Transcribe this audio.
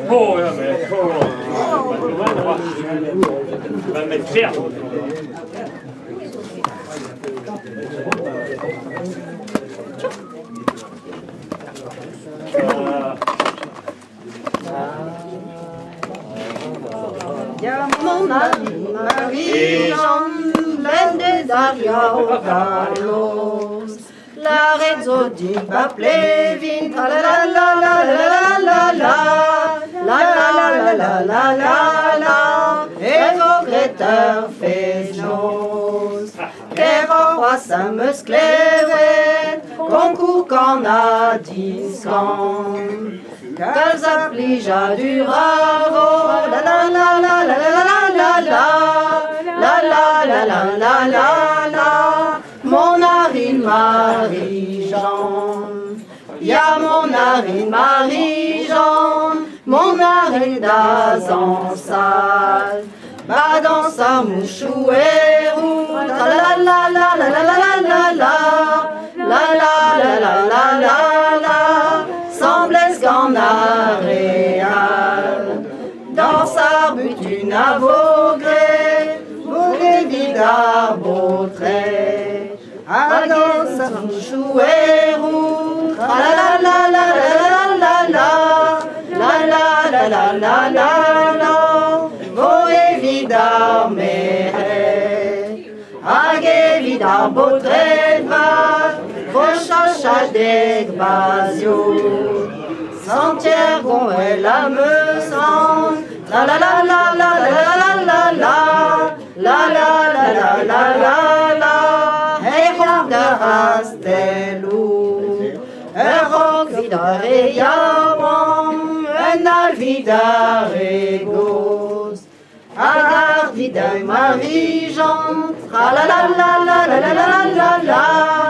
Oh, ja, mais on va mettre ferme. Ja, mon ami Marie-Jean, vende d'aria o Carlos. La rezzo di Baplevin, la la la la la la la la la la la la la, et vos gretter fejnos, ker o roi samus klevet, concours qu'en a discan. Qu'elles applija du ravo, la la la la la la la la la la la la la la, mon narine Marie-Jean. Ya mon narine Marie-Jean, mon narine d'azan sale, va dans sa mouchou et roule, la la la la la la la la la la la la la la la, semble qu'en a réal. Dans sa butune à vaugré, vaugré vide à beautrait. Ah, dans sa mouchou et roule, la la la la la la la la la la la la la, vaugré vide à mère. Ah, vide à beautrait de val, vos chachas d'Egbasio. Santiago et la meusante, la la la la la la la la la la la la la la la, hey rock de Rastelou, rock vidare yavam, al vidare gos, agar vidare Marie-Jean, la la la la la la la la la.